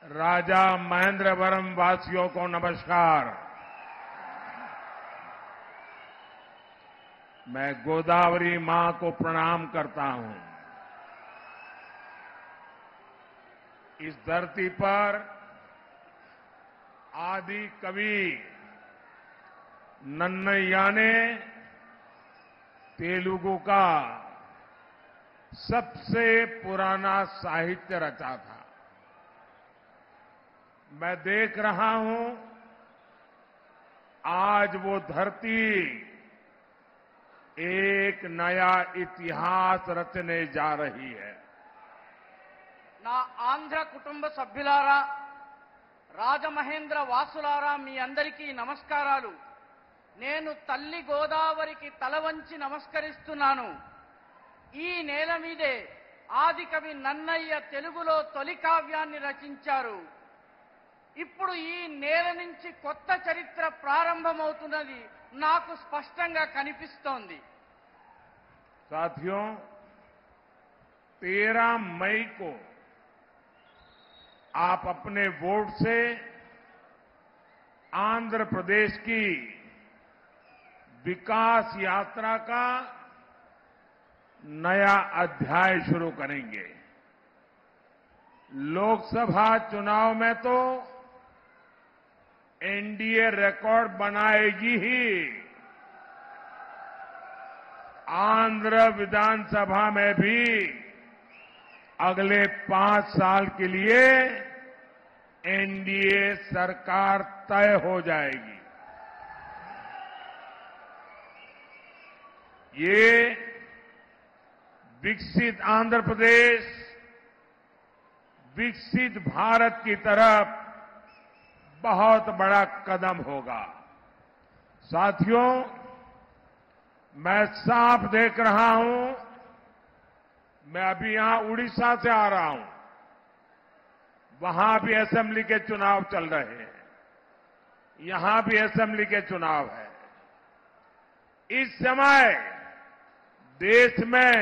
राजा महेंद्रवरम वासियों को नमस्कार। मैं गोदावरी मां को प्रणाम करता हूं। इस धरती पर आदि कवि नन्नय्या ने तेलुगु का सबसे पुराना साहित्य रचा था। मैं देख रहा हूं आज वो धरती एक नया इतिहास रचने जा रही है। నా ఆంధ్ర కుటుంబ సభ్యులారా, రాజమహేంద్ర వాసులారా, మీ అందరికీ నమస్కారాలు. నేను తల్లి గోదావరికి తల వంచి నమస్కరిస్తున్నాను. ఈ నేల మీదే ఆదికవి నన్నయ్య తెలుగులో తొలి కావ్యాన్ని రచించారు. ఇప్పుడు ఈ నేల నుంచి కొత్త చరిత్ర ప్రారంభమవుతున్నది నాకు స్పష్టంగా కనిపిస్తోంది. साथियों, 13 मई को आप अपने वोट से आंध्र प्रदेश की विकास यात्रा का नया अध्याय शुरू करेंगे। लोकसभा चुनाव में तो एनडीए रिकॉर्ड बनाएगी ही। आंध्र विधानसभा में भी अगले 5 साल के लिए एनडीए सरकार तय हो जाएगी। ये विकसित आंध्र प्रदेश, विकसित भारत की तरफ बहुत बड़ा कदम होगा। साथियों, मैं साफ देख रहा हूं, मैं अभी यहां उड़ीसा से आ रहा हूं, वहां भी असेंबली के चुनाव चल रहे हैं, यहां भी असेंबली के चुनाव है। इस समय देश में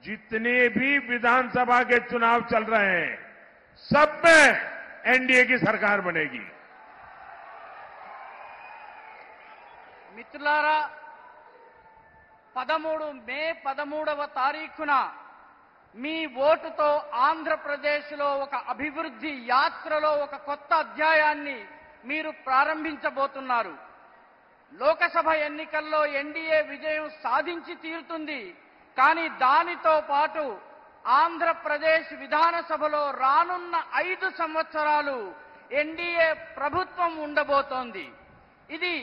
जितने भी विधानसभा के चुनाव चल रहे हैं, सब में एनडीए की सरकार बनेगी। మిత్రులారా, 13 మే 13వ తారీఖున మీ ఓటుతో ఆంధ్రప్రదేశ్లో ఒక అభివృద్ధి యాత్రలో ఒక కొత్త అధ్యాయాన్ని మీరు ప్రారంభించబోతున్నారు. లోకసభ ఎన్నికల్లో ఎన్డీఏ విజయం సాధించి తీరుతుంది. కానీ దానితో పాటు ఆంధ్రప్రదేశ్ విధానసభలో రానున్న 5 సంవత్సరాలు ఎన్డీఏ ప్రభుత్వం ఉండబోతోంది. ఇది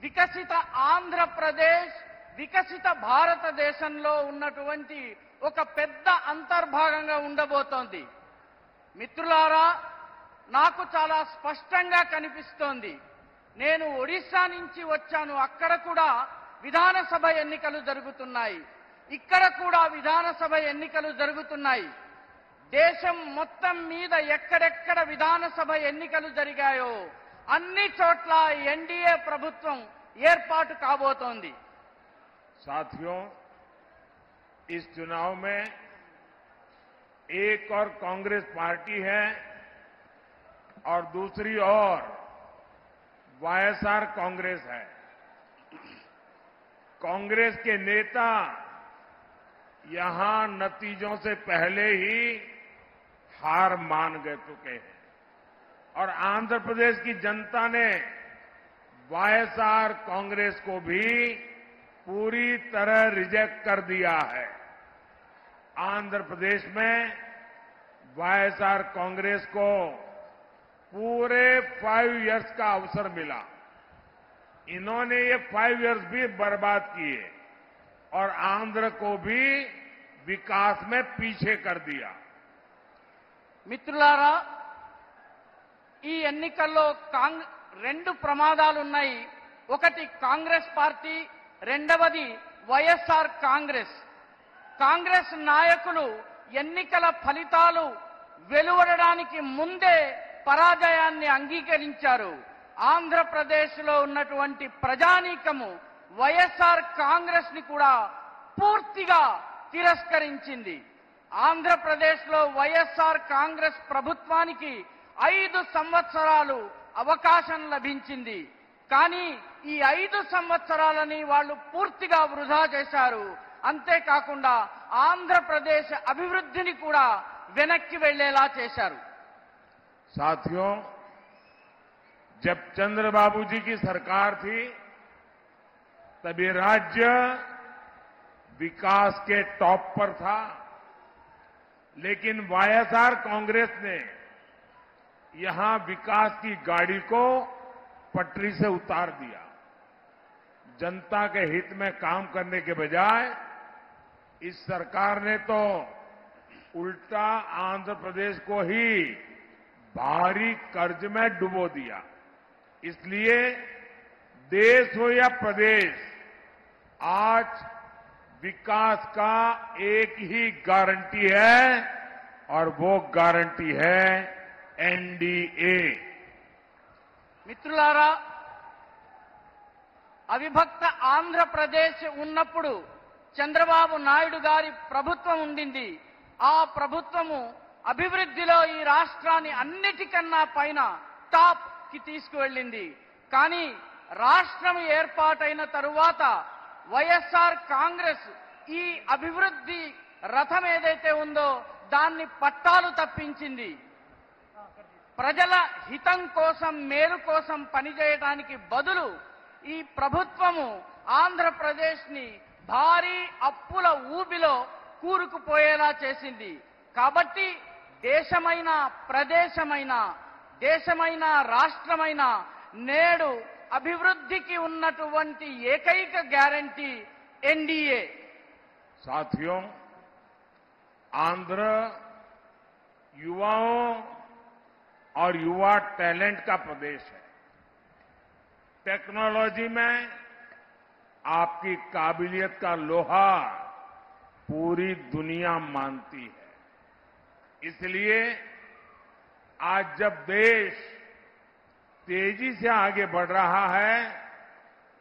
వికసిత ఆంధ్రప్రదేశ్, వికసిత భారతదేశంలో ఉన్నటువంటి ఒక పెద్ద అంతర్భాగంగా ఉండబోతోంది. మిత్రులారా, నాకు చాలా స్పష్టంగా కనిపిస్తోంది. నేను ఒడిశా నుంచి వచ్చాను. అక్కడ కూడా విధానసభ ఎన్నికలు జరుగుతున్నాయి. ఇక్కడ కూడా విధానసభ ఎన్నికలు జరుగుతున్నాయి. దేశం మొత్తం మీద ఎక్కడెక్కడ విధానసభ ఎన్నికలు జరిగాయో అన్ని చోట్ల ఎన్డీఏ ప్రభుత్వం ఏర్పాటు కాబోతోంది. साथियों, इस चुनाव में एक और कांग्रेस पार्टी है और दूसरी ओर वाईएसआर कांग्रेस है। कांग्रेस के नेता यहां नतीजों से पहले ही हार मान गए चुके हैं और आंध्र प्रदेश की जनता ने वाईएसआर कांग्रेस को भी पूरी तरह रिजेक्ट कर दिया है। आंध्र प्रदेश में वाईएसआर कांग्रेस को पूरे 5 इयर्स का अवसर मिला। इन्होंने ये 5 इयर्स भी बर्बाद किए और आंध्र को भी विकास में पीछे कर दिया। మిత్రులారా, ఈ ఎన్నికల్లో 2 ప్రమాదాలున్నాయి. ఒకటి కాంగ్రెస్ పార్టీ, రెండవది వైఎస్ఆర్ కాంగ్రెస్. కాంగ్రెస్ నాయకులు ఎన్నికల ఫలితాలు వెలువడడానికి ముందే పరాజయాన్ని అంగీకరించారు. ఆంధ్రప్రదేశ్లో ఉన్నటువంటి ప్రజానీకము వైఎస్ఆర్ కాంగ్రెస్ ని కూడా పూర్తిగా తిరస్కరించింది. ఆంధ్రప్రదేశ్లో వైఎస్ఆర్ కాంగ్రెస్ ప్రభుత్వానికి 5 సంవత్సరాలు అవకాశం లభించింది. కానీ ఈ 5 సంవత్సరాలని వాళ్ళు పూర్తిగా వృధా చేశారు. అంతేకాకుండా ఆంధ్రప్రదేశ్ అభివృద్ధిని కూడా వెనక్కి వెళ్లేలా చేశారు. साथियों, जब चंद्रबाबू जी की सरकार थी तभी राज्य विकास के टॉप पर था, लेकिन वाईएसआर कांग्रेस ने यहां विकास की गाड़ी को पटरी से उतार दिया। जनता के हित में काम करने के बजाय इस सरकार ने तो उल्टा आंध्र प्रदेश को ही भारी कर्ज में डुबो दिया। इसलिए देश हो या प्रदेश, आज विकास का एक ही गारंटी है और वो गारंटी है एनडीए। మిత్రులారా, అవిభక్త ఆంధ్రప్రదేశ్ ఉన్నప్పుడు చంద్రబాబు నాయుడు గారి ప్రభుత్వం ఉండింది. ఆ ప్రభుత్వము అభివృద్ధిలో ఈ రాష్ట్రాన్ని అన్నిటికన్నా పైన టాప్ కి తీసుకువెళ్ళింది. కానీ రాష్ట్రం ఏర్పాటైన తరువాత వైఎస్ఆర్ కాంగ్రెస్ ఈ అభివృద్ధి రథం ఏదైతే ఉందో దాన్ని పట్టాలు తప్పించింది. ప్రజల హితం కోసం, మేలు కోసం పనిచేయడానికి బదులు ఈ ప్రభుత్వము ఆంధ్రప్రదేశ్ ని భారీ అప్పుల ఊబిలో కూరుకుపోయేలా చేసింది. కాబట్టి దేశమైన, ప్రదేశమైన, దేశమైన, రాష్ట్రమైన నేడు అభివృద్ధికి ఉన్నటువంటి ఏకైక గ్యారంటీ ఎన్డీఏ. साथियों, आंध्र युवाओं और युवा टैलेंट का प्रदेश है। टेक्नोलॉजी में आपकी काबिलियत का लोहा पूरी दुनिया मानती है। इसलिए आज जब देश तेजी से आगे बढ़ रहा है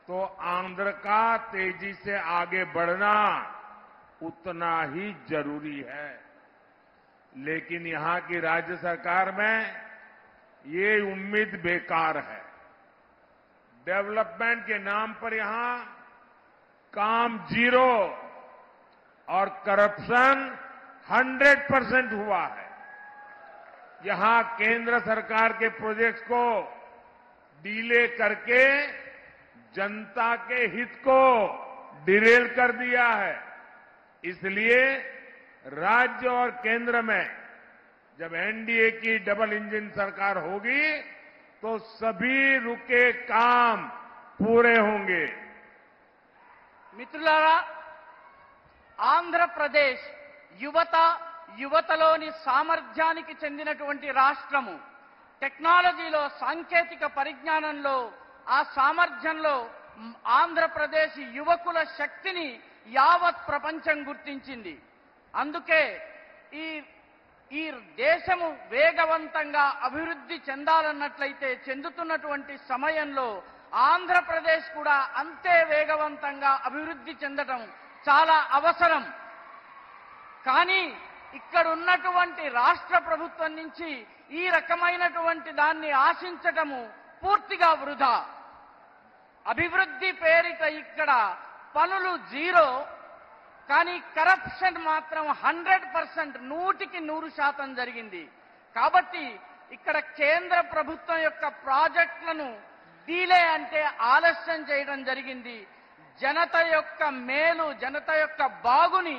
तो आंध्र का तेजी से आगे बढ़ना उतना ही जरूरी है। लेकिन यहां की राज्य सरकार में ये उम्मीद बेकार है। डेवलपमेंट के नाम पर यहां काम जीरो और करप्शन 100% हुआ है। यहां केंद्र सरकार के प्रोजेक्ट्स को डीले करके जनता के हित को डिरेल कर दिया है। इसलिए राज्य और केंद्र में जब एनडीए की डबल इंजन सरकार होगी तो सभी रुके काम पूरे होंगे। మిత్రులారా, ఆంధ్రప్రదేశ్ యువతలోని సామర్థ్యానికి చెందినటువంటి రాష్ట్రము. టెక్నాలజీలో, సాంకేతిక పరిజ్ఞానంలో, ఆ సామర్థ్యంలో ఆంధ్రప్రదేశ్ యువకుల శక్తిని యావత్ ప్రపంచం గుర్తించింది. అందుకే ఈ దేశము వేగవంతంగా అభివృద్ధి చెందాలన్నట్లయితే చెందుతున్నటువంటి సమయంలో ఆంధ్రప్రదేశ్ కూడా అంతే వేగవంతంగా అభివృద్ధి చెందడం చాలా అవసరం. కానీ ఇక్కడ ఉన్నటువంటి రాష్ట్ర ప్రభుత్వం నుంచి ఈ రకమైనటువంటి దాన్ని ఆశించటము పూర్తిగా వృధా. అభివృద్ధి పేరిట ఇక్కడ పనులు జీరో, కానీ కరప్షన్ మాత్రం 100%, 100% జరిగింది. కాబట్టి ఇక్కడ కేంద్ర ప్రభుత్వం యొక్క ప్రాజెక్టులను డీలే అంటే ఆలస్యం చేయడం జరిగింది. జనత యొక్క మేలు, జనత యొక్క బాగుని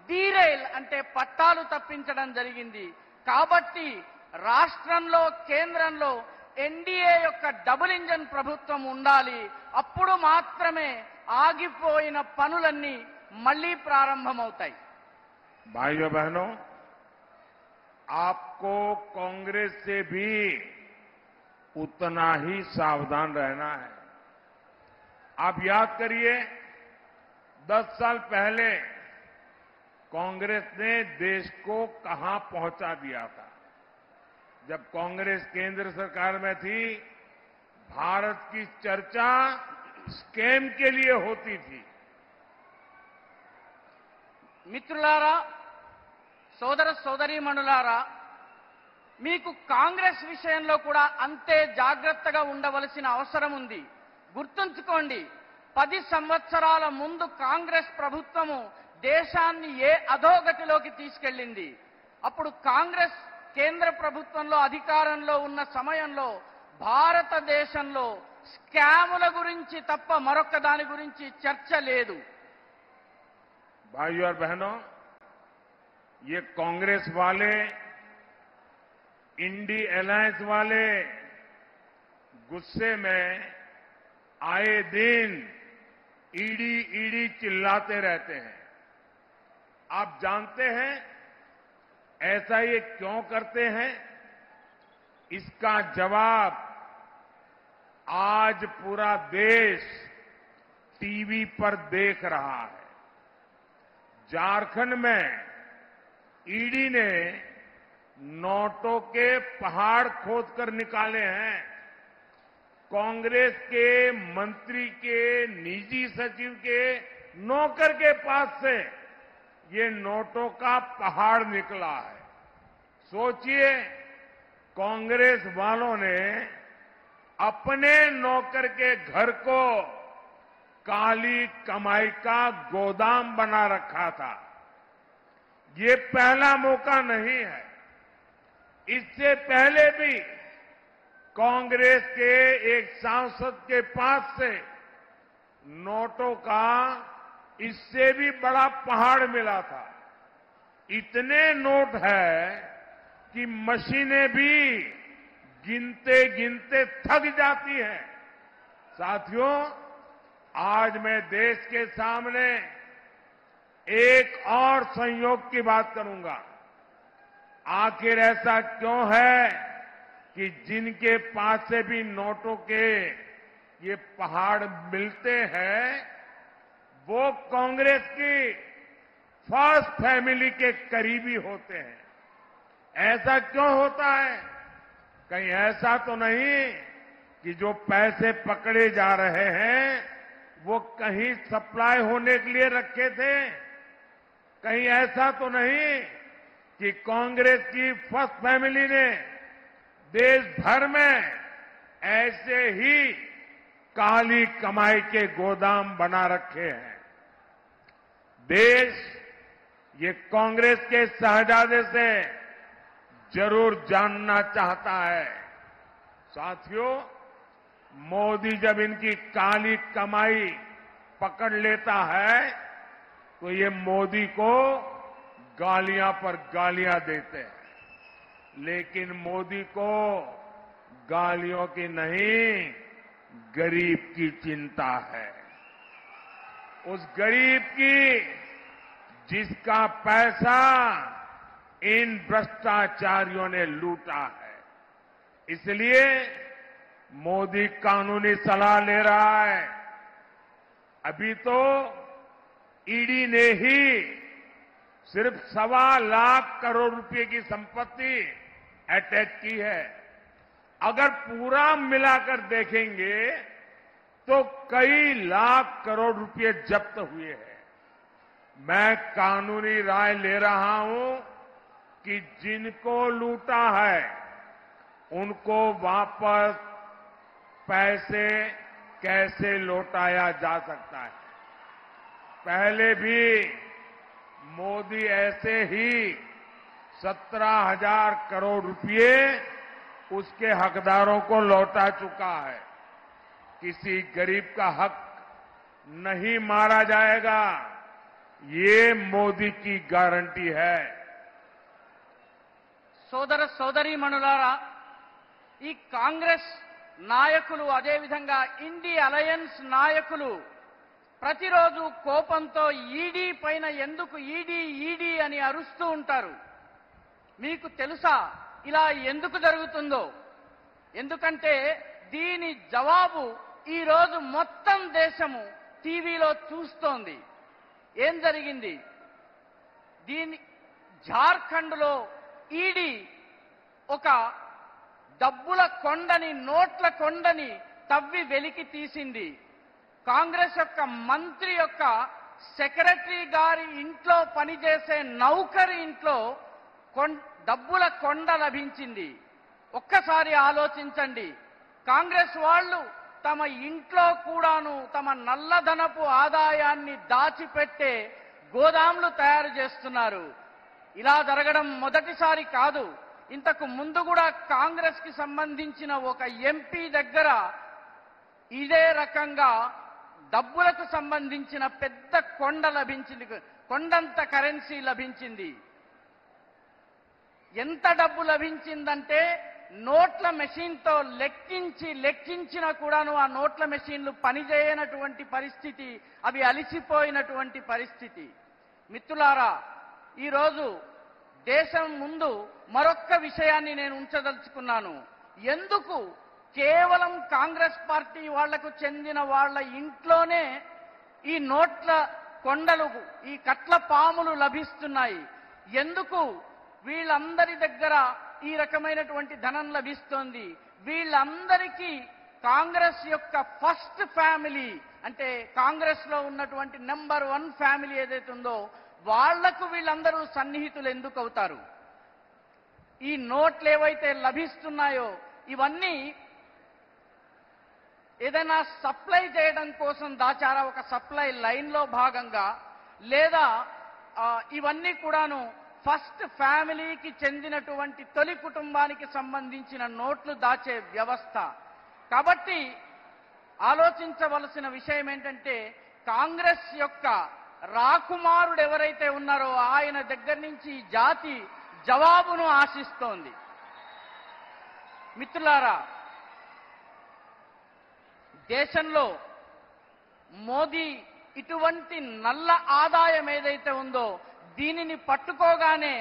డీరైల్ అంటే పట్టాలు తప్పించడం జరిగింది. కాబట్టి రాష్ట్రంలో, కేంద్రంలో ఎన్డీఏ యొక్క డబుల్ ఇంజన్ ప్రభుత్వం ఉండాలి. అప్పుడు మాత్రమే ఆగిపోయిన పనులన్నీ మళ్లీ ప్రారంభమవుతాయి. भाइयों बहनों, आपको कांग्रेस से भी उतना ही सावधान रहना है। आप याद करिए, 10 साल पहले कांग्रेस ने देश को कहां पहुंचा दिया था। जब कांग्रेस केंद्र सरकार में थी, भारत की चर्चा स्कैम के लिए होती थी। మిత్రులారా, సోదర సోదరీమణులారా, మీకు కాంగ్రెస్ విషయంలో కూడా అంతే జాగ్రత్తగా ఉండవలసిన అవసరం ఉంది. గుర్తుంచుకోండి, 10 సంవత్సరాల ముందు కాంగ్రెస్ ప్రభుత్వము దేశాన్ని ఏ అధోగతిలోకి తీసుకెళ్లింది. అప్పుడు కాంగ్రెస్ కేంద్ర ప్రభుత్వంలో అధికారంలో ఉన్న సమయంలో భారతదేశంలో స్కాముల గురించి తప్ప మరొక దాని గురించి చర్చ లేదు. भाइयों और बहनों, ये कांग्रेस वाले, इंडी अलायंस वाले गुस्से में आए दिन ईडी ईडी चिल्लाते रहते हैं। आप जानते हैं ऐसा ये क्यों करते हैं? इसका जवाब आज पूरा देश टीवी पर देख रहा है। झारखंड में ईडी ने नोटों के पहाड़ खोदकर निकाले हैं। कांग्रेस के मंत्री के, निजी सचिव के, नौकर के पास से ये नोटों का पहाड़ निकला है। सोचिए, कांग्रेस वालों ने अपने नौकर के घर को काली कमाई का गोदाम बना रखा था। ये पहला मौका नहीं है। इससे पहले भी कांग्रेस के एक सांसद के पास से नोटों का इससे भी बड़ा पहाड़ मिला था। इतने नोट है कि मशीनें भी गिनते गिनते थक जाती हैं। साथियों, आज मैं देश के सामने एक और संयोग की बात करूंगा। आखिर ऐसा क्यों है कि जिनके पास से भी नोटों के ये पहाड़ मिलते हैं वो कांग्रेस की फर्स्ट फैमिली के करीबी होते हैं? ऐसा क्यों होता है? कहीं ऐसा तो नहीं कि जो पैसे पकड़े जा रहे हैं वो कहीं सप्लाई होने के लिए रखे थे? कहीं ऐसा तो नहीं कि कांग्रेस की फर्स्ट फैमिली ने देश भर में ऐसे ही काली कमाई के गोदाम बना रखे हैं? देश ये कांग्रेस के शहजादे से जरूर जानना चाहता है। साथियों, मोदी जब इनकी काली कमाई पकड़ लेता है तो ये मोदी को गालियां पर गालियां देते हैं, लेकिन मोदी को गालियों की नहीं, गरीब की चिंता है। उस गरीब की जिसका पैसा इन भ्रष्टाचारियों ने लूटा है। इसलिए मोदी कानूनी सलाह ले रहा है। अभी तो ईडी ने ही सिर्फ 1.25 लाख करोड़ रुपए की संपत्ति अटैच की है। अगर पूरा मिलाकर देखेंगे तो कई लाख करोड़ रुपए जब्त हुए हैं। मैं कानूनी राय ले रहा हूं कि जिनको लूटा है उनको वापस पैसे कैसे लौटाया जा सकता है। पहले भी मोदी ऐसे ही 17,000 करोड़ रुपए उसके हकदारों को लौटा चुका है। किसी गरीब का हक नहीं मारा जाएगा, ये मोदी की गारंटी है। సోదర సోదరీమణులారా, ఈ కాంగ్రెస్ నాయకులు అదేవిధంగా ఇండి అలయన్స్ నాయకులు ప్రతిరోజు కోపంతో ఈడీ పైన ఎందుకు ఈడీ ఈడీ అని అరుస్తూ ఉంటారు. మీకు తెలుసా ఇలా ఎందుకు జరుగుతుందో? ఎందుకంటే దీని జవాబు ఈ రోజు మొత్తం దేశము టీవీలో చూస్తోంది. ఏం జరిగింది? జార్ఖండ్లో ఈడీ ఒక డబ్బుల కొండని, నోట్ల కొండని తవ్వి వెలికి తీసింది. కాంగ్రెస్ యొక్క మంత్రి యొక్క సెక్రటరీ గారి ఇంట్లో పనిచేసే నౌకరి ఇంట్లో డబ్బుల కొండ లభించింది. ఒక్కసారి ఆలోచించండి. కాంగ్రెస్ వాళ్ళు తమ ఇంట్లో కూడాను తమ నల్లధనపు ఆదాయాన్ని దాచిపెట్టే గోదాములు తయారు చేస్తున్నారు. ఇలా జరగడం మొదటిసారి కాదు. ఇంతకు ముందు కూడా కాంగ్రెస్ కి సంబంధించిన ఒక ఎంపీ దగ్గర ఇదే రకంగా డబ్బులకు సంబంధించిన పెద్ద కొండ లభించింది, కొండంత కరెన్సీ లభించింది. ఎంత డబ్బు లభించిందంటే నోట్ల మెషిన్తో లెక్కించినా కూడాను ఆ నోట్ల మెషిన్లు పనిచేయనటువంటి పరిస్థితి, అవి అలిసిపోయినటువంటి పరిస్థితి. మిత్రులారా, ఈరోజు దేశం ముందు మరొక్క విషయాన్ని నేను ఉంచదలుచుకున్నాను. ఎందుకు కేవలం కాంగ్రెస్ పార్టీ వాళ్లకు చెందిన వాళ్ళ ఇంట్లోనే ఈ నోట్ల కొండలు, ఈ కట్ల పాములు లభిస్తున్నాయి? ఎందుకు వీళ్ళందరి దగ్గర ఈ రకమైనటువంటి ధనం లభిస్తోంది? వీళ్ళందరికీ కాంగ్రెస్ యొక్క ఫస్ట్ ఫ్యామిలీ, అంటే కాంగ్రెస్ లో ఉన్నటువంటి నెంబర్ 1 ఫ్యామిలీ ఏదైతే ఉందో వాళ్లకు వీళ్ళందరూ సన్నిహితులు ఎందుకు అవుతారు? ఈ నోట్లు ఏవైతే లభిస్తున్నాయో ఇవన్నీ ఏదైనా సప్లై చేయడం కోసం దాచారా? ఒక సప్లై లైన్ లో భాగంగా, లేదా ఇవన్నీ కూడాను ఫస్ట్ ఫ్యామిలీకి చెందినటువంటి తొలి కుటుంబానికి సంబంధించిన నోట్లు దాచే వ్యవస్థ? కాబట్టి ఆలోచించవలసిన విషయం ఏంటంటే, కాంగ్రెస్ యొక్క రాకుమారుడు ఎవరైతే ఉన్నారో ఆయన దగ్గర నుంచి జాతి జవాబును ఆశిస్తోంది. మిత్రులారా, దేశంలో మోదీ ఇటువంటి నల్ల ఆదాయం ఏదైతే ఉందో దీనిని పట్టుకోగానే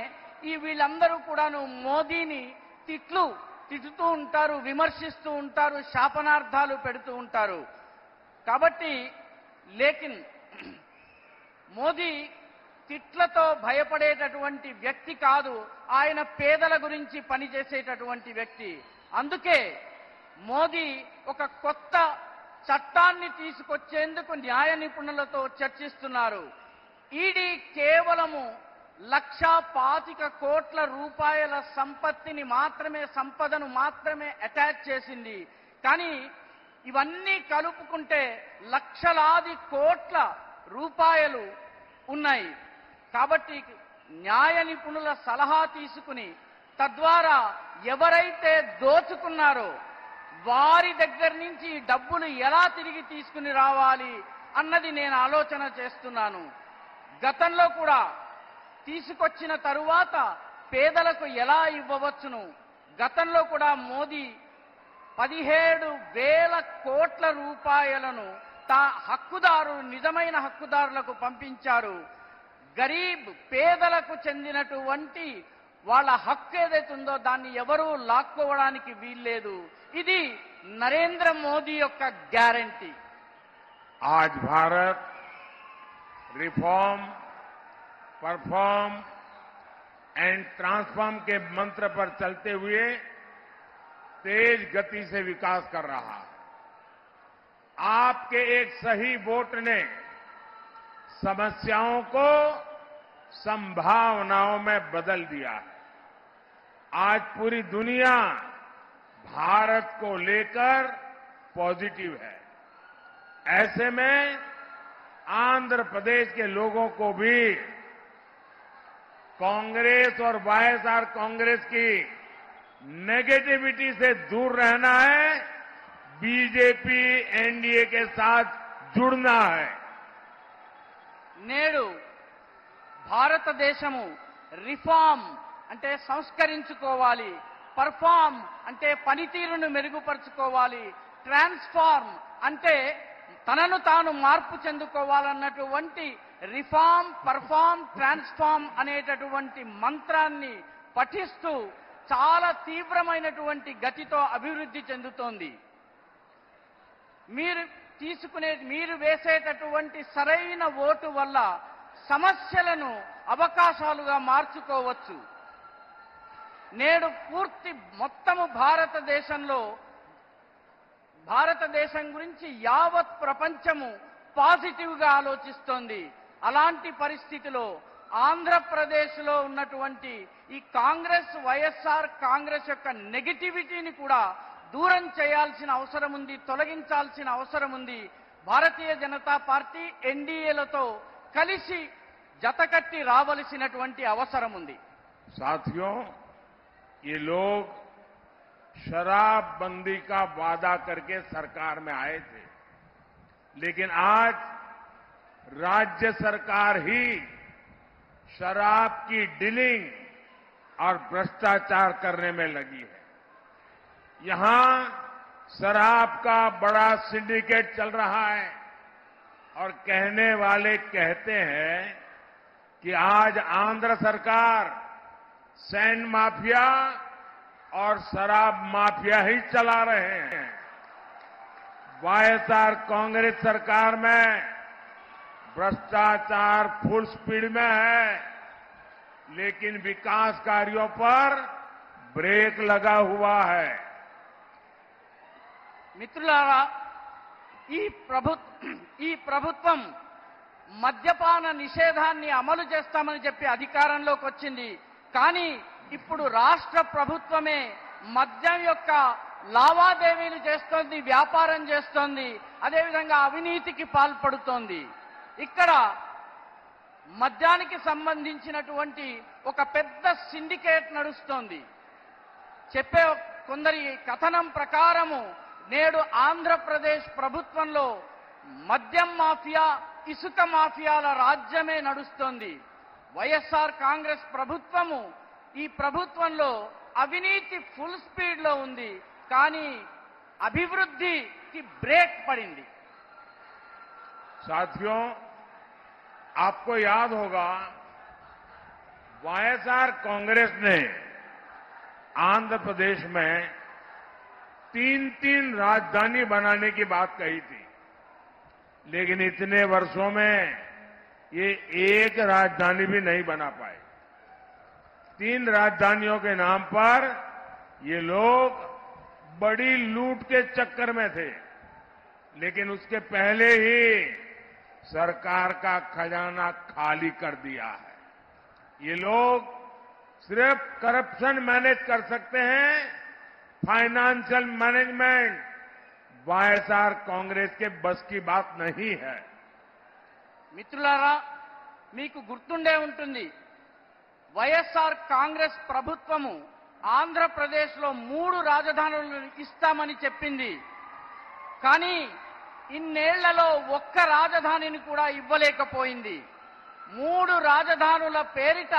వీళ్ళందరూ కూడాను మోదీని తిట్టుతూ ఉంటారు, విమర్శిస్తూ ఉంటారు, శాపనార్థాలు పెడుతూ ఉంటారు. కాబట్టి లేకిన్ మోదీ తిట్లతో భయపడేటటువంటి వ్యక్తి కాదు. ఆయన పేదల గురించి పనిచేసేటటువంటి వ్యక్తి. అందుకే మోదీ ఒక కొత్త చట్టాన్ని తీసుకొచ్చేందుకు న్యాయ నిపుణులతో చర్చిస్తున్నారు. ఈడీ కేవలము 1,25 కోట్ల రూపాయల సంపదను మాత్రమే అటాచ్ చేసింది. కానీ ఇవన్నీ కలుపుకుంటే లక్షలాది కోట్ల రూపాయలు ఉన్నాయి. కాబట్టి న్యాయ నిపుణుల సలహా తీసుకుని తద్వారా ఎవరైతే దోచుకున్నారో వారి దగ్గర నుంచి డబ్బులు ఎలా తిరిగి తీసుకుని రావాలి అన్నది నేను ఆలోచన చేస్తున్నాను. గతంలో కూడా తీసుకొచ్చిన తరువాత పేదలకు ఎలా ఇవ్వవచ్చును? గతంలో కూడా మోదీ 17,000 కోట్ల రూపాయలను నిజమైన హక్కుదారులకు పంపించారు. గరీబ్ పేదలకు చెందినటువంటి వాళ్ళ హక్కు ఏదైతే ఉందో దాన్ని ఎవరూ లాక్కోవడానికి వీల్లేదు. ఇది నరేంద్ర మోదీ యొక్క గ్యారంటీ. आज Bharat reform, perform and transform के मंत्र पर चलते हुए तेज गति से विकास कर रहा है। आपके एक सही वोट ने समस्याओं को संभावनाओं में बदल दिया है। आज पूरी दुनिया भारत को लेकर पॉजिटिव है। ऐसे में आंध्र प्रदेश के लोगों को भी कांग्रेस और वाईएसआर कांग्रेस की नेगेटिविटी से दूर रहना है, बीजेपी एनडीए के साथ जुड़ना है। నేడు భారతదేశము రిఫార్మ్ అంటే సంస్కరించుకోవాలి, పర్ఫార్మ్ అంటే పనితీరును మెరుగుపరుచుకోవాలి, ట్రాన్స్ఫార్మ్ అంటే తనను తాను మార్పు చెందుకోవాలన్నటువంటి రిఫార్మ్, పర్ఫార్మ్, ట్రాన్స్ఫార్మ్ అనేటటువంటి మంత్రాన్ని పఠిస్తూ చాలా తీవ్రమైనటువంటి గతితో అభివృద్ధి చెందుతోంది. మీరు వేసేటటువంటి సరైన ఓటు వల్ల సమస్యలను అవకాశాలుగా మార్చుకోవచ్చు. నేడు మొత్తము భారతదేశం గురించి యావత్ ప్రపంచము పాజిటివ్ గా ఆలోచిస్తోంది. అలాంటి పరిస్థితిలో ఆంధ్రప్రదేశ్లో ఉన్నటువంటి ఈ కాంగ్రెస్ వైఎస్ఆర్ కాంగ్రెస్ యొక్క నెగటివిటీని కూడా దూరం చేయాల్సిన అవసరం ఉంది, తొలగించాల్సిన అవసరం ఉంది. భారతీయ జనతా పార్టీ ఎన్డీఏలతో కలిసి జతకట్టి రావలసినటువంటి అవసరం ఉంది. साथियों, ये लोग शराबबंदी का वादा करके सरकार में आए थे, लेकिन आज राज्य सरकार ही शराब की डीलिंग और भ्रष्टाचार करने में लगी है। यहां शराब का बड़ा सिंडिकेट चल रहा है और कहने वाले कहते हैं कि आज आंध्र सरकार सैंड माफिया और शराब माफिया ही चला रहे हैं। वाईएसआर कांग्रेस सरकार में भ्रष्टाचार फुल स्पीड में है, लेकिन विकास कार्यों पर ब्रेक लगा हुआ है। మిత్రులారా, ఈ ప్రభుత్వం మద్యపాన నిషేధాన్ని అమలు చేస్తామని చెప్పి అధికారంలోకి వచ్చింది. కానీ ఇప్పుడు రాష్ట్ర ప్రభుత్వమే మద్యం యొక్క లావాదేవీలు చేస్తోంది, వ్యాపారం చేస్తోంది, అదేవిధంగా అవినీతికి పాల్పడుతోంది. ఇక్కడ మద్యానికి సంబంధించినటువంటి ఒక పెద్ద సిండికేట్ నడుస్తోంది. చెప్పే కొందరి కథనం ప్రకారము నేడు ఆంధ్రప్రదేశ్ ప్రభుత్వంలో మద్యం మాఫియా, ఇసుక మాఫియాల రాజ్యమే నడుస్తోంది. వైఎస్ఆర్ కాంగ్రెస్ ప్రభుత్వము ఈ ప్రభుత్వంలో అవినీతి ఫుల్ స్పీడ్ లో ఉంది, కానీ అభివృద్ధికి బ్రేక్ పడింది. साथियों, आपको याद होगा वाईएसआर कांग्रेस ने आंध्र प्रदेश में 3 राजधानी बनाने की बात कही थी, लेकिन इतने वर्षों में ये एक राजधानी भी नहीं बना पाए। 3 राजधानियों के नाम पर ये लोग बड़ी लूट के चक्कर में थे, लेकिन उसके पहले ही सरकार का खजाना खाली कर दिया है। ये लोग सिर्फ करप्शन मैनेज कर सकते हैं, फाइनेंशियल मैनेजमेंट वाईएसआर कांग्रेस के बस की बात नहीं है। మిత్రులారా, మీకు గుర్తుండే ఉంటుంది, వైఎస్ఆర్ కాంగ్రెస్ ప్రభుత్వము ఆంధ్రప్రదేశ్లో 3 రాజధానులను ఇస్తామని చెప్పింది. కానీ ఇన్నేళ్లలో ఒక్క రాజధానిని కూడా ఇవ్వలేకపోయింది. 3 రాజధానుల పేరిట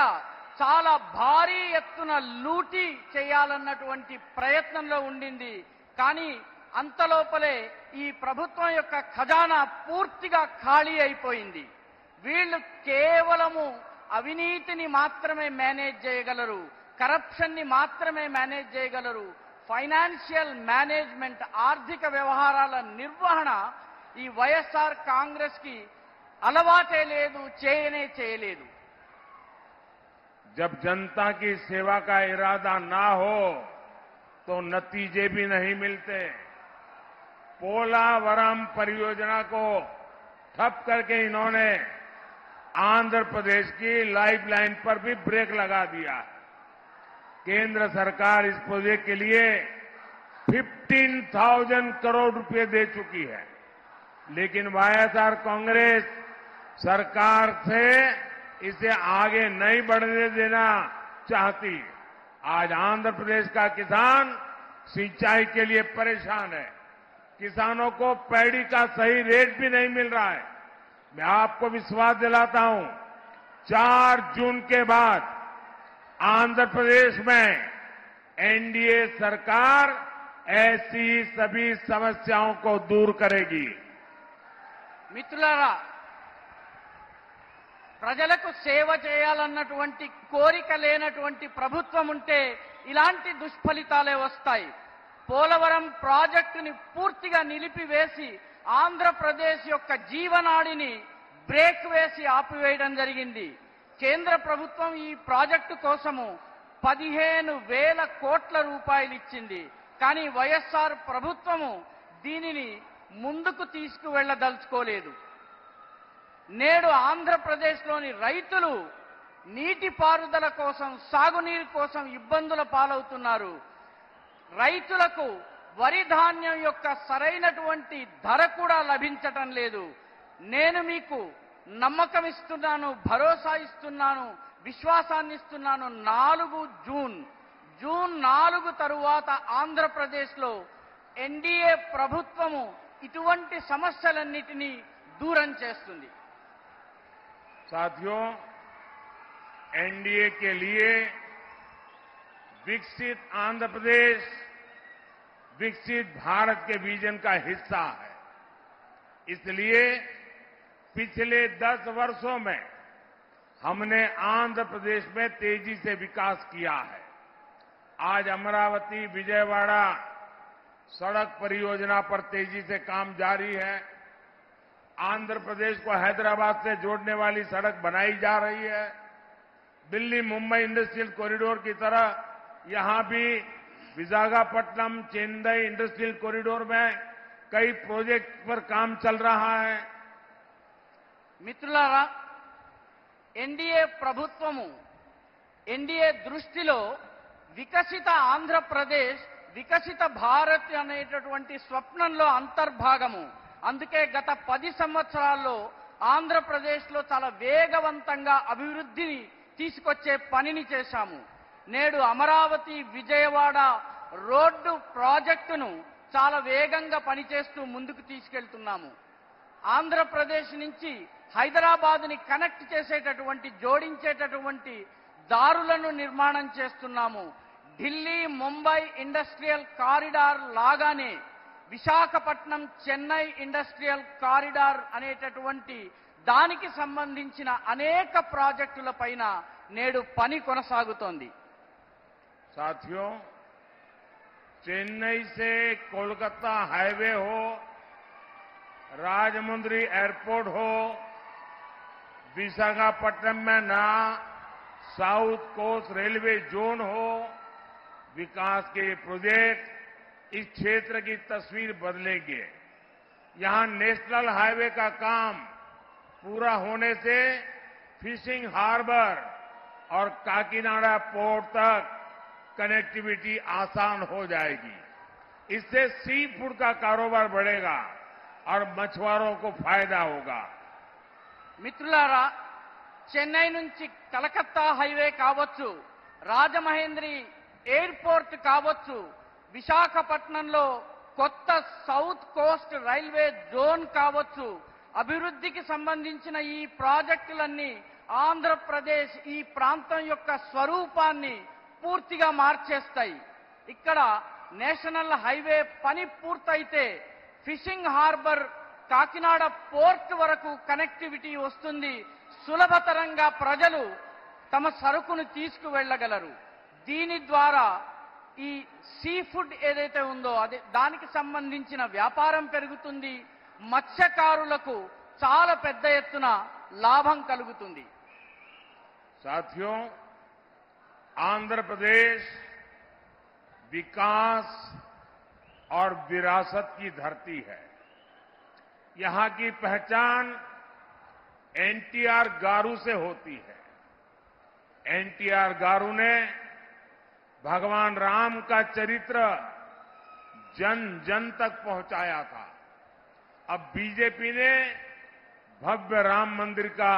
చాలా భారీ ఎత్తున లూటీ చేయాలన్నటువంటి ప్రయత్నంలో ఉండింది. కానీ అంతలోపలే ఈ ప్రభుత్వం యొక్క ఖజానా పూర్తిగా ఖాళీ అయిపోయింది. వీళ్ళు కేవలము అవినీతిని మాత్రమే మేనేజ్ చేయగలరు, కరప్షన్ ని మాత్రమే మేనేజ్ చేయగలరు. ఫైనాన్షియల్ మేనేజ్మెంట్, ఆర్థిక వ్యవహారాల నిర్వహణ ఈ వైఎస్ఆర్ కాంగ్రెస్ కి అలవాటే లేదు, చేయలేదు. जब जनता की सेवा का इरादा ना हो तो नतीजे भी नहीं मिलते। पोलावरम परियोजना को ठप करके इन्होंने आंध्र प्रदेश की लाइफलाइन पर भी ब्रेक लगा दिया। केंद्र सरकार इस प्रोजेक्ट के लिए 15,000 करोड़ रुपए दे चुकी है, लेकिन वाईएसआर कांग्रेस सरकार से इसे आगे नहीं बढ़ने देना चाहती। आज आंध्र प्रदेश का किसान सिंचाई के लिए परेशान है, किसानों को पैडी का सही रेट भी नहीं मिल रहा है। मैं आपको विश्वास दिलाता हूं, 4 जून के बाद आंध्र प्रदेश में एनडीए सरकार ऐसी सभी समस्याओं को दूर करेगी। మిత్రులారా, ప్రజలకు సేవ చేయాలన్నటువంటి కోరిక లేనటువంటి ప్రభుత్వం ఉంటే ఇలాంటి దుష్ఫలితాలే వస్తాయి. పోలవరం ప్రాజెక్టుని పూర్తిగా నిలిపివేసి ఆంధ్రప్రదేశ్ యొక్క జీవనాడిని బ్రేక్ వేసి ఆపివేయడం జరిగింది. కేంద్ర ప్రభుత్వం ఈ ప్రాజెక్టు కోసము 15,000 కోట్ల రూపాయలు ఇచ్చింది. కానీ వైఎస్ఆర్ ప్రభుత్వము దీనిని ముందుకు తీసుకువెళ్లదలుచుకోలేదు. నేడు ఆంధ్రప్రదేశ్లోని రైతులు నీటిపారుదల కోసం, సాగునీరు కోసం ఇబ్బందుల పాలవుతున్నారు. రైతులకు వరి ధాన్యం యొక్క సరైనటువంటి ధర కూడా లభించటం లేదు. నేను మీకు నమ్మకం ఇస్తున్నాను, భరోసా ఇస్తున్నాను, విశ్వాసాన్ని ఇస్తున్నాను. జూన్ 4 తరువాత ఆంధ్రప్రదేశ్లో ఎన్డీఏ ప్రభుత్వము ఇటువంటి సమస్యలన్నిటినీ దూరం చేస్తుంది. साथियों, एनडीए के लिए विकसित आंध्र प्रदेश विकसित भारत के विजन का हिस्सा है। इसलिए पिछले 10 वर्षों में हमने आंध्र प्रदेश में तेजी से विकास किया है। आज अमरावती विजयवाड़ा सड़क परियोजना पर तेजी से काम जारी है। आंध्र प्रदेश को हैदराबाद से जोड़ने वाली सड़क बनाई जा रही है। दिल्ली मुंबई इंडस्ट्रियल कॉरिडोर की तरह यहां भी विशाखापट्टनम चेन्नई इंडस्ट्रियल कॉरिडोर में कई प्रोजेक्ट पर काम चल रहा है। మిత్రులారా, ఎన్డీఏ ప్రభుత్వము, ఎన్డీఏ దృష్టిలో వికసిత ఆంధ్రప్రదేశ్, వికసిత భారత్ అనేటటువంటి స్వప్నంలో అంతర్భాగము. అందుకే గత 10 సంవత్సరాల్లో ఆంధ్రప్రదేశ్లో చాలా వేగవంతంగా అభివృద్ధిని తీసుకొచ్చే పనిని చేశాము. నేడు అమరావతి విజయవాడ రోడ్డు ప్రాజెక్టును చాలా వేగంగా పనిచేస్తూ ముందుకు తీసుకెళ్తున్నాము. ఆంధ్రప్రదేశ్ నుంచి హైదరాబాద్ని కనెక్ట్ చేసేటటువంటి, జోడించేటటువంటి దారులను నిర్మాణం చేస్తున్నాము. ఢిల్లీ ముంబై ఇండస్ట్రియల్ కారిడార్ లాగానే విశాఖపట్నం చెన్నై ఇండస్ట్రియల్ కారిడార్ అనేటటువంటి దానికి సంబంధించిన అనేక ప్రాజెక్టులపైన నేడు పని కొనసాగుతోంది. साथियों, चेन्नई से कोलकाता हाईवे हो, राजमुंद्री एयरपोर्ट हो, विशाखापट्टनम में नया साउथ कोस्ट रेलवे जोन हो, विकास के प्रोजेक्ट इस क्षेत्र की तस्वीर बदलेंगे। यहां नेशनल हाईवे का काम पूरा होने से फिशिंग हार्बर और काकीनाडा पोर्ट तक कनेक्टिविटी आसान हो जाएगी। इससे सी फूड का कारोबार बढ़ेगा और मछुआरों को फायदा होगा। మిత్రులారా, చెన్నై నుంచి కలకత్తా హైవే కావచ్చు, రాజమహేంద్రి ఎయిర్పోర్ట్ కావచ్చు, విశాఖపట్నంలో కొత్త సౌత్ కోస్ట్ రైల్వే జోన్ కావచ్చు, అభివృద్ధికి సంబంధించిన ఈ ప్రాజెక్టులన్నీ ఆంధ్రప్రదేశ్ ఈ ప్రాంతం యొక్క స్వరూపాన్ని పూర్తిగా మార్చేస్తాయి. ఇక్కడ నేషనల్ హైవే పని పూర్తయితే ఫిషింగ్ హార్బర్ కాకినాడ పోర్ట్ వరకు కనెక్టివిటీ వస్తుంది. సులభతరంగా ప్రజలు తమ సరుకును తీసుకువెళ్లగలరు. దీని ద్వారా ఈ సీ ఫుడ్ ఏదైతే ఉందో దానికి సంబంధించిన వ్యాపారం పెరుగుతుంది. మత్స్యకారులకు చాలా పెద్ద ఎత్తున లాభం కలుగుతుంది. साथियों, आंध्र प्रदेश विकास और विरासत की धरती है। यहां की पहचान एनटीआर गारू से होती है। एनटीआर गारू ने भगवान राम का चरित्र जन जन तक पहुंचाया था। अब बीजेपी ने भव्य राम मंदिर का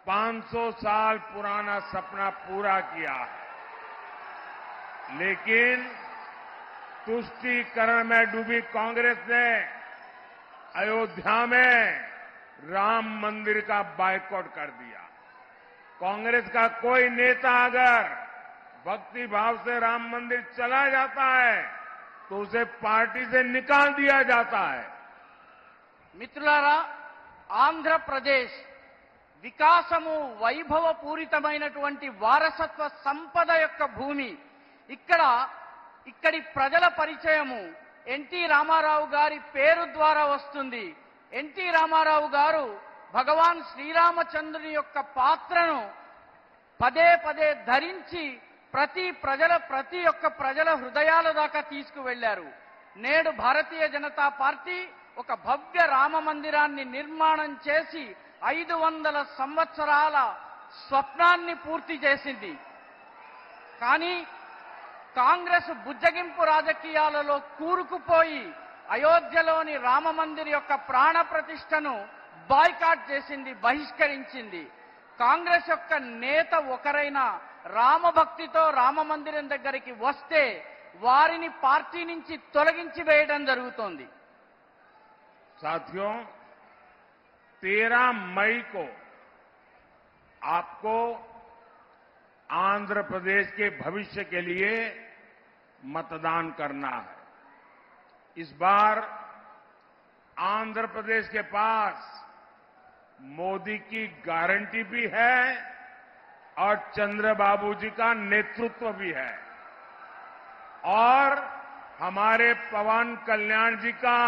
500 साल पुराना सपना पूरा किया है। लेकिन तुष्टीकरण में डूबी कांग्रेस ने अयोध्या में राम मंदिर का बायकॉट कर दिया। कांग्रेस का कोई नेता अगर भक्ति भाव से राम मंदिर चला जाता है तो उसे पार्टी से निकाल दिया जाता है। మిత్రులారా, ఆంధ్రప్రదేశ్ వికాసము వైభవపూరితమైనటువంటి వారసత్వ సంపద యొక్క భూమి. ఇక్కడి ప్రజల పరిచయము ఎన్టీ రామారావు గారి పేరు ద్వారా వస్తుంది. ఎన్టీ రామారావు గారు భగవాన్ శ్రీరామచంద్రుని యొక్క పాత్రను పదే పదే ధరించి ప్రతి ఒక్క ప్రజల హృదయాల దాకా తీసుకువెళ్లారు. నేడు భారతీయ జనతా పార్టీ ఒక భవ్య రామ మందిరాన్ని నిర్మాణం చేసి 500 సంవత్సరాల స్వప్నాన్ని పూర్తి చేసింది. కానీ కాంగ్రెస్ బుజ్జగింపు రాజకీయాలలో కూరుకుపోయి అయోధ్యలోని రామమందిర్ యొక్క ప్రాణ ప్రతిష్టను బాయ్కాట్ చేసింది, బహిష్కరించింది. కాంగ్రెస్ యొక్క నేత ఒకరైనా రామభక్తితో రామమందిరం దగ్గరికి వస్తే వారిని పార్టీ నుంచి తొలగించి వేయడం జరుగుతోంది. साथियों, 13 मई को आपको आंध्र प्रदेश के भविष्य के लिए मतदान करना है। इस बार आंध्र प्रदेश के पास मोदी की गारंटी भी है और चंद्रबाबू जी का नेतृत्व भी है और हमारे पवन कल्याण जी का